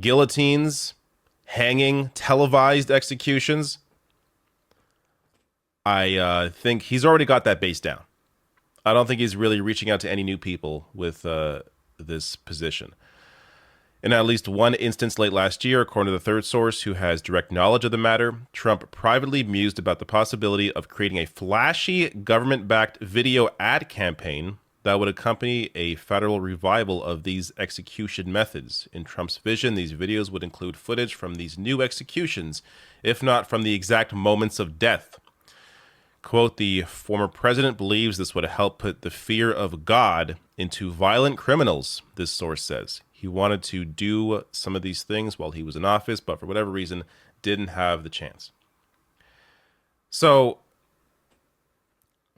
guillotines, hanging, televised executions. I think he's already got that base down. I don't think he's really reaching out to any new people with this position. In at least one instance late last year, according to the third source who has direct knowledge of the matter, Trump privately mused about the possibility of creating a flashy government-backed video ad campaign that would accompany a federal revival of these execution methods. In Trump's vision, these videos would include footage from these new executions, if not from the exact moments of death. Quote, the former president believes this would help put the fear of God into violent criminals, this source says. He wanted to do some of these things while he was in office, but for whatever reason, didn't have the chance. So,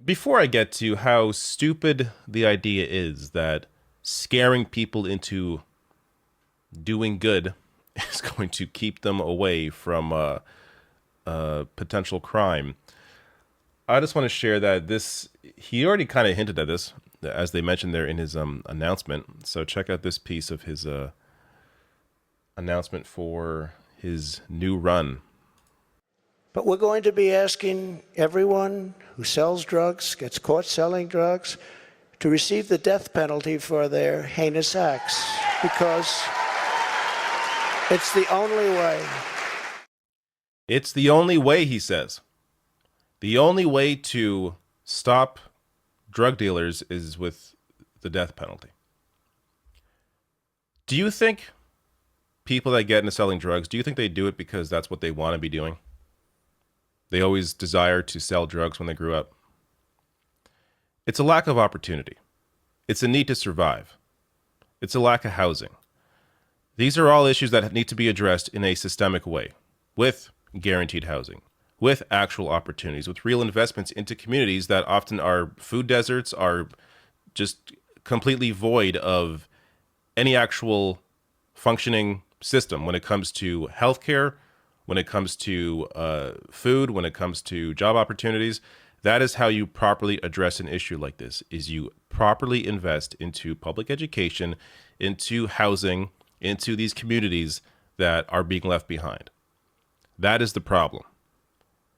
before I get to how stupid the idea is that scaring people into doing good is going to keep them away from potential crime, I just want to share that he already kind of hinted at this, as they mentioned there in his announcement. So check out this piece of his announcement for his new run. But we're going to be asking everyone who sells drugs, gets caught selling drugs, to receive the death penalty for their heinous acts, because it's the only way. It's the only way, he says. The only way to stop drug dealers is with the death penalty. Do you think people that get into selling drugs, do you think they do it because that's what they want to be doing? They always desire to sell drugs when they grew up. It's a lack of opportunity. It's a need to survive. It's a lack of housing. These are all issues that need to be addressed in a systemic way, with guaranteed housing, with actual opportunities, with real investments into communities that often are food deserts, are just completely void of any actual functioning system when it comes to healthcare, when it comes to food, when it comes to job opportunities. That is how you properly address an issue like this, is you properly invest into public education, into housing, into these communities that are being left behind. That is the problem.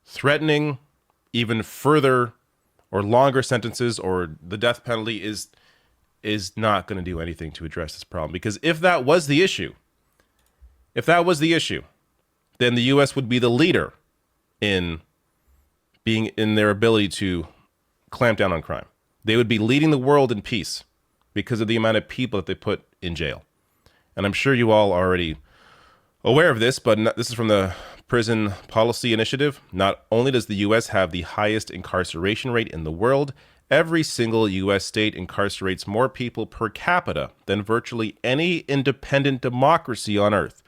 Threatening even further or longer sentences or the death penalty is not going to do anything to address this problem. Because if that was the issue, then the U.S. would be the leader in their ability to clamp down on crime. They would be leading the world in peace because of the amount of people that they put in jail. And I'm sure you all are already aware of this, but this is from the Prison Policy Initiative. Not only does the U.S. have the highest incarceration rate in the world, every single U.S. state incarcerates more people per capita than virtually any independent democracy on earth.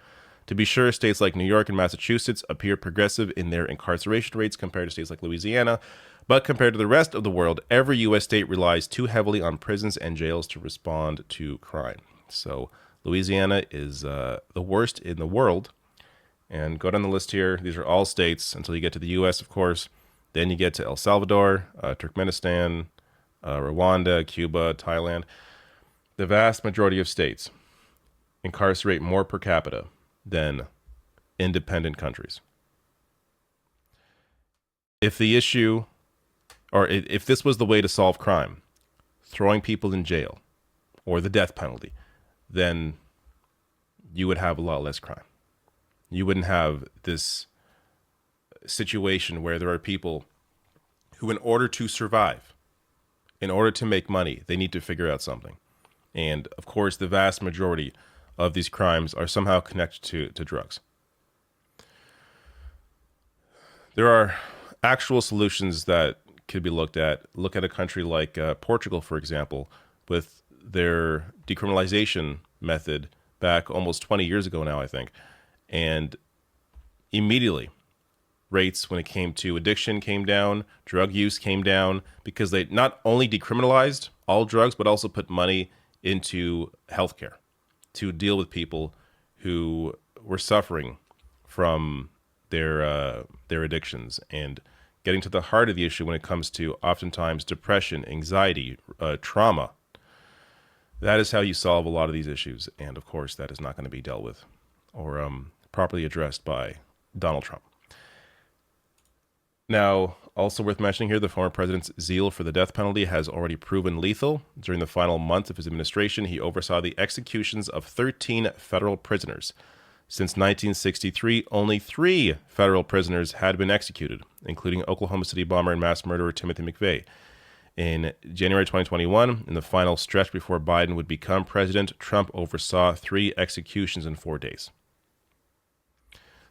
To be sure, states like New York and Massachusetts appear progressive in their incarceration rates compared to states like Louisiana, but compared to the rest of the world, every U.S. state relies too heavily on prisons and jails to respond to crime. So Louisiana is the worst in the world. And go down the list here. These are all states until you get to the U.S., of course. Then you get to El Salvador, Turkmenistan, Rwanda, Cuba, Thailand. The vast majority of states incarcerate more per capita than independent countries. If the issue, or if this was the way to solve crime, throwing people in jail or the death penalty, then you would have a lot less crime. You wouldn't have this situation where there are people who, in order to survive, in order to make money, they need to figure out something. And of course, the vast majority of these crimes are somehow connected to drugs. There are actual solutions that could be looked at. Look at a country like Portugal, for example, with their decriminalization method back almost 20 years ago now, I think. And immediately, rates when it came to addiction came down, drug use came down, because they not only decriminalized all drugs, but also put money into healthcare to deal with people who were suffering from their addictions, and getting to the heart of the issue when it comes to oftentimes depression, anxiety, trauma. That is how you solve a lot of these issues. And of course, that is not going to be dealt with or properly addressed by Donald Trump. Now, also worth mentioning here, the former president's zeal for the death penalty has already proven lethal. During the final month of his administration, he oversaw the executions of 13 federal prisoners. Since 1963, only 3 federal prisoners had been executed, including Oklahoma City bomber and mass murderer Timothy McVeigh. In January 2021, in the final stretch before Biden would become president, Trump oversaw 3 executions in 4 days.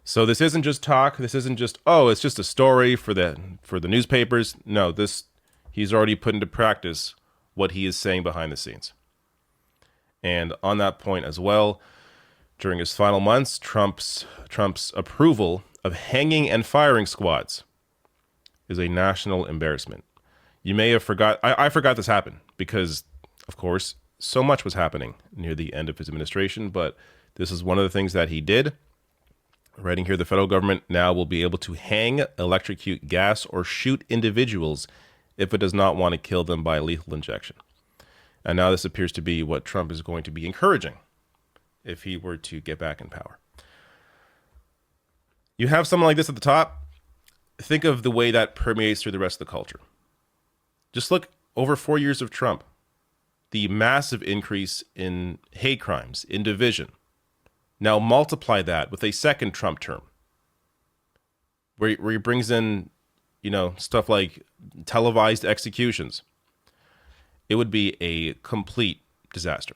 So this isn't just talk. This isn't just, oh, it's just a story for the newspapers. No, he's already put into practice what he is saying behind the scenes. And on that point as well, during his final months, Trump's approval of hanging and firing squads is a national embarrassment. You may have forgot. I forgot this happened because, of course, so much was happening near the end of his administration. But this is one of the things that he did. Writing here, the federal government now will be able to hang, electrocute, gas, or shoot individuals if it does not want to kill them by lethal injection. And now this appears to be what Trump is going to be encouraging if he were to get back in power. You have someone like this at the top. Think of the way that permeates through the rest of the culture. Just look over 4 years of Trump, the massive increase in hate crimes, in division. Now multiply that with a second Trump term, where he brings in, stuff like televised executions. It would be a complete disaster.